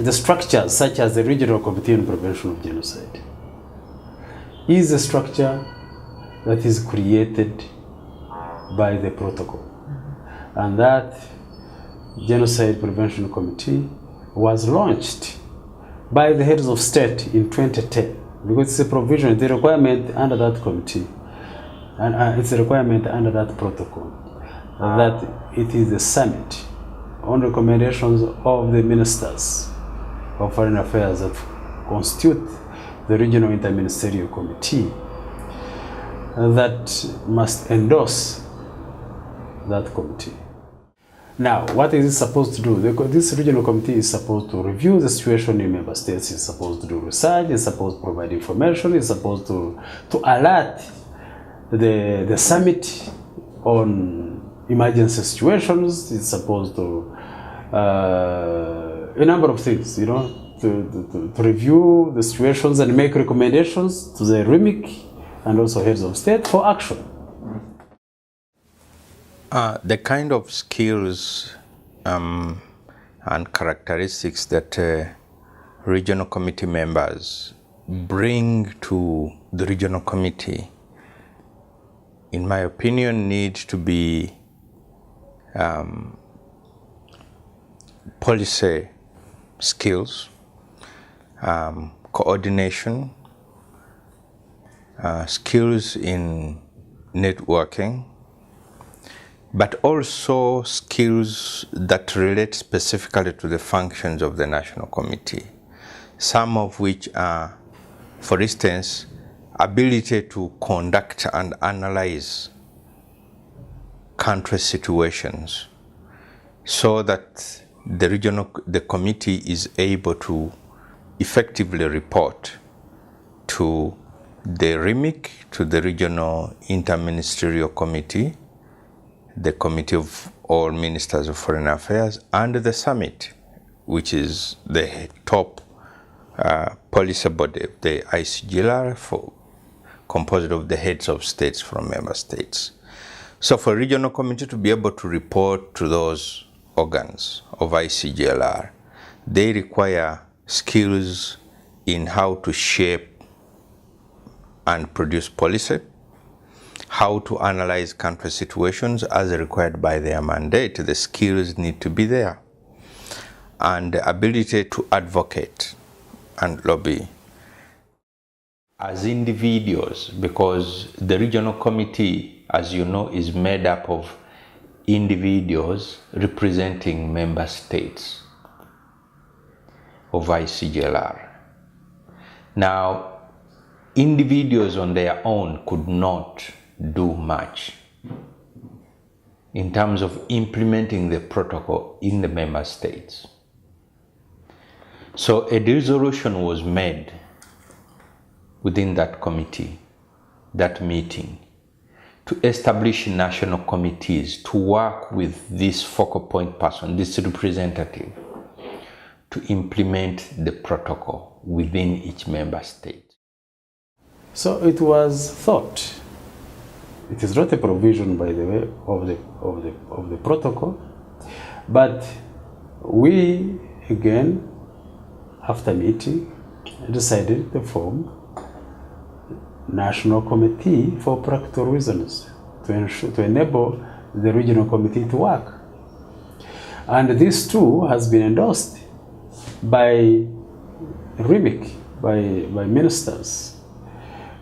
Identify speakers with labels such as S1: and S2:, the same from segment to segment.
S1: The structure, such as the Regional Committee on Prevention of Genocide, is a structure that is created by the protocol. And that Genocide Prevention Committee was launched by the heads of state in 2010, because it's a provision, the requirement under that committee, and it's a requirement under that protocol, that it is a summit on recommendations of the ministers of foreign affairs that constitute the Regional Interministerial Committee that must endorse that committee. Now, what is it supposed to do? This regional committee is supposed to review the situation in member states, it's supposed to do research, it's supposed to provide information, it's supposed to alert the summit on emergency situations, it's supposed to a number of things, you know, to review the situations and make recommendations to the RIMIC and also heads of state for action.
S2: The kind of skills and characteristics that regional committee members bring to the regional committee, in my opinion, need to be policy skills, coordination, skills in networking, but also skills that relate specifically to the functions of the National Committee, some of which are, for instance, ability to conduct and analyze country situations so that the committee is able to effectively report to the RIMIC, to the Regional Interministerial Committee, the Committee of All Ministers of Foreign Affairs, and the Summit, which is the top policy body, the ICGLR, composed of the heads of states from member states. So for regional committee to be able to report to those organs of ICGLR, they require skills in how to shape and produce policy, how to analyze country situations as required by their mandate. The skills need to be there. And the ability to advocate and lobby as individuals, because the regional committee, as you know, is made up of individuals representing member states of ICGLR. Now, individuals on their own could not do much in terms of implementing the protocol in the member states. So a resolution was made within that committee, that meeting, to establish national committees to work with this focal point person, this representative, to implement the protocol within each member state.
S1: So it was thought. It is not a provision, by the way, of the protocol, but we again, after meeting, decided to form National Committee for practical reasons to enable the regional committee to work. And this too has been endorsed by RIMIC, by ministers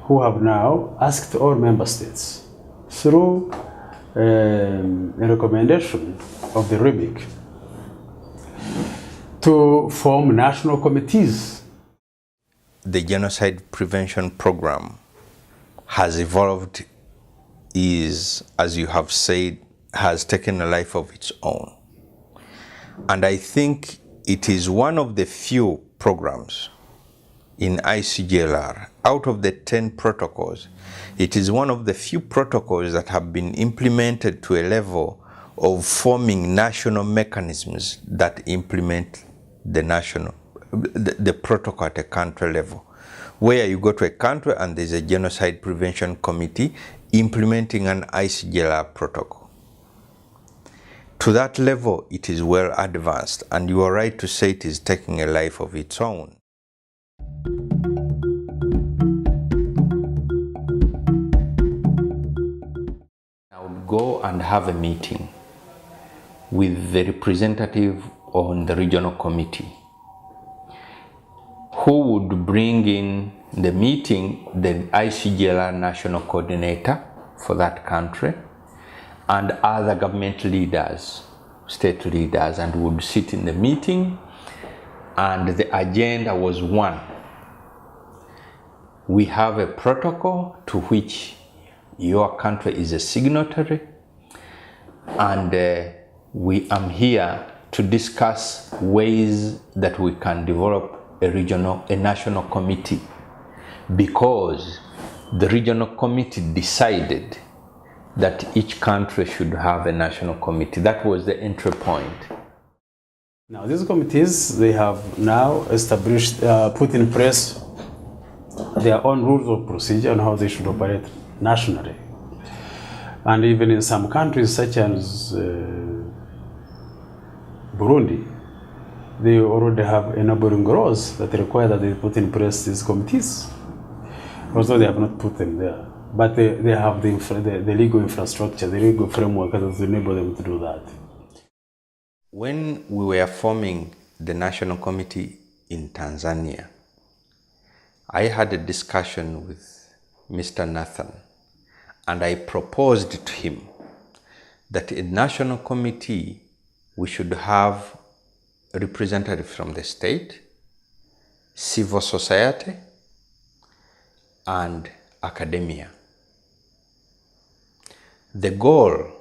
S1: who have now asked all member states through a recommendation of the RIMIC to form national committees.
S2: The Genocide Prevention Programme has evolved, as you have said, has taken a life of its own. And I think it is one of the few programs in ICGLR, out of the 10 protocols, it is one of the few protocols that have been implemented to a level of forming national mechanisms that implement the protocol at a country level, where you go to a country and there's a Genocide Prevention Committee implementing an ICGLR protocol. To that level, it is well advanced, and you are right to say it is taking a life of its own. I would go and have a meeting with the representative on the regional committee, who would bring in the meeting the ICGLR national coordinator for that country and other government leaders, state leaders, and would sit in the meeting, and the agenda was one. We have a protocol to which your country is a signatory, and I'm here to discuss ways that we can develop a national committee, because the regional committee decided that each country should have a national committee. That was the entry point.
S1: Now these committees, they have now established, put in place their own rules of procedure on how they should operate nationally. And even in some countries such as Burundi, they already have enabling laws that require that they put in place these committees, although they have not put them there. But they have the legal infrastructure, the legal framework that will enable them to do that.
S2: When we were forming the National Committee in Tanzania, I had a discussion with Mr. Nathan, and I proposed to him that in National Committee we should have representatives from the state, civil society, and academia. The goal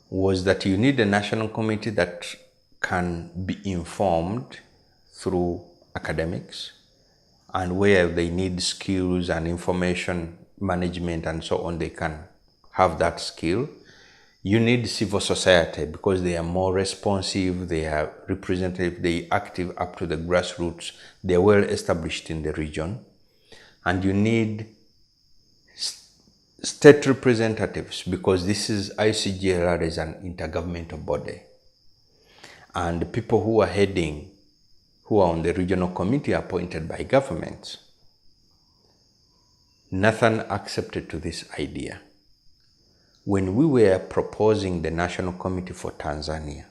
S2: was that you need a national committee that can be informed through academics, and where they need skills and information management and so on, they can have that skill. You need civil society because they are more responsive, they are representative, they are active up to the grassroots, they are well established in the region. And you need state representatives, because this is ICGLR is an intergovernmental body. And the people who are on the regional committee are appointed by governments. Nathan accepted to this idea. When we were proposing the National Committee for Tanzania,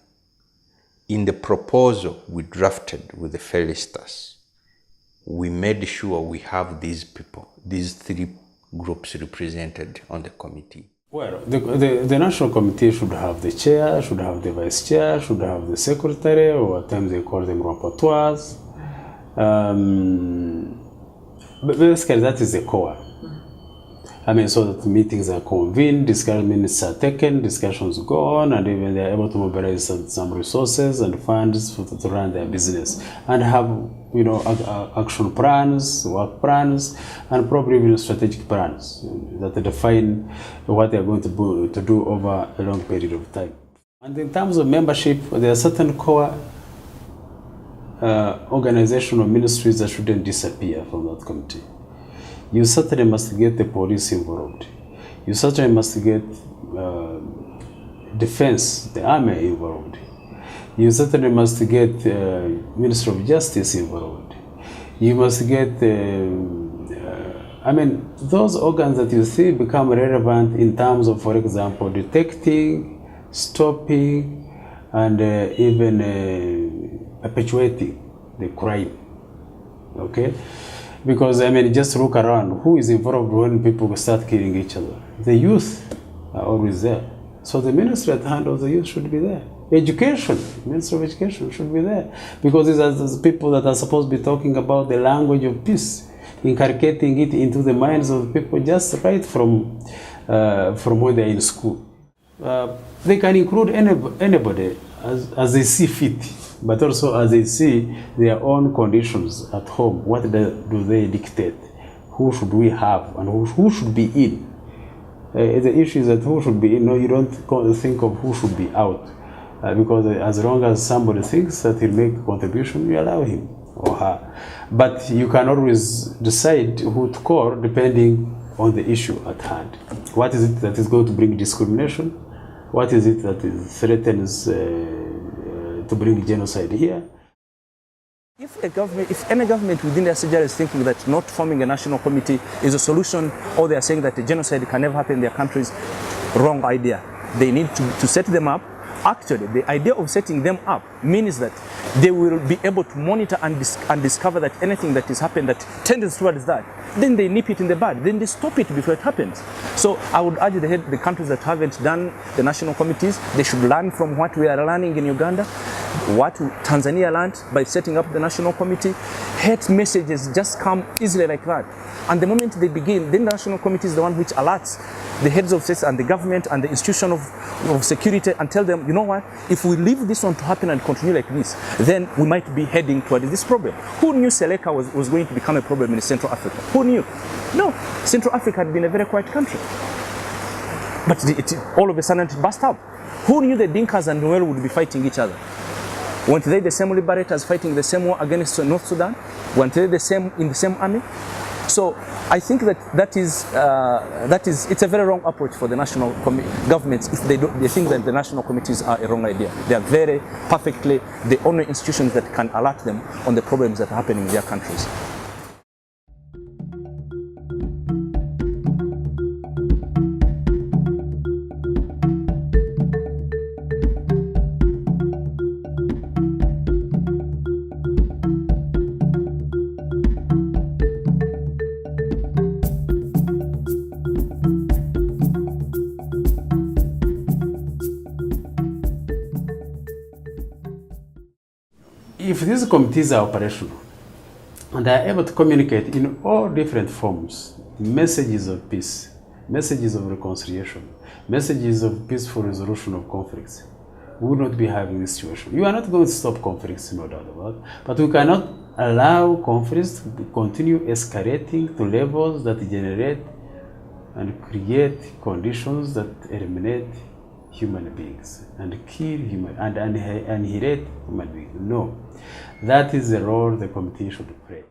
S2: in the proposal we drafted with the Felicitas, we made sure we have these people, these three groups represented on the committee.
S1: Well, the National Committee should have the chair, should have the vice chair, should have the secretary, or at times they call them rapporteurs. But basically that is the core. So that meetings are convened, minutes are taken, discussions go on, and even they are able to mobilize some resources and funds to run their business and have, action plans, work plans, and probably even strategic plans that define what they are going to do over a long period of time. And in terms of membership, there are certain core organizational ministries that shouldn't disappear from that committee. You certainly must get the police involved. You certainly must get defense, the army involved. You certainly must get Minister of Justice involved. You must get, those organs that you see become relevant in terms of, for example, detecting, stopping, and even perpetuating the crime, okay? Because, just look around, who is involved when people start killing each other? The youth are always there. So the ministry at hand of the youth should be there. Education, Minister of Education should be there. Because these are the people that are supposed to be talking about the language of peace, inculcating it into the minds of the people just right from when they're in school. They can include anybody as they see fit, but also as they see their own conditions at home. What do they dictate? Who should we have and who should be in? The issue is that who should be in. No, you don't think of who should be out. Because as long as somebody thinks that he'll make a contribution, you allow him or her. But you can always decide who to call depending on the issue at hand. What is it that is going to bring discrimination? What is it that threatens to bring genocide here?
S3: If any government within the ICGLR is thinking that not forming a national committee is a solution, or they are saying that a genocide can never happen in their countries, wrong idea. They need to set them up. Actually, the idea of setting them up means that they will be able to monitor and discover that anything that has happened that tends towards that, then they nip it in the bud, then they stop it before it happens. So I would urge the countries that haven't done the national committees, they should learn from what we are learning in Uganda, what Tanzania learned by setting up the national committee. Hate messages just come easily like that. And the moment they begin, then the national committee is the one which alerts the heads of states and the government and the institution of security and tell them, you know what, if we leave this one to happen and continue like this, then we might be heading toward this problem. Who knew Seleka was going to become a problem in Central Africa? Who knew? No, Central Africa had been a very quiet country. But all of a sudden it burst out. Who knew the Dinkas and Nuer would be fighting each other? Weren't they the same liberators fighting the same war against North Sudan? Weren't they the same in the same army? So I think that is it's a very wrong approach for the national governments if they think that the national committees are a wrong idea. They are very perfectly the only institutions that can alert them on the problems that are happening in their countries.
S1: If these committees are operational and are able to communicate in all different forms, messages of peace, messages of reconciliation, messages of peaceful resolution of conflicts, we would not be having this situation. You are not going to stop conflicts, no doubt about it, but we cannot allow conflicts to continue escalating to levels that generate and create conditions that eliminate human beings and kill human and annihilate human beings. No, that is the role the committee should play.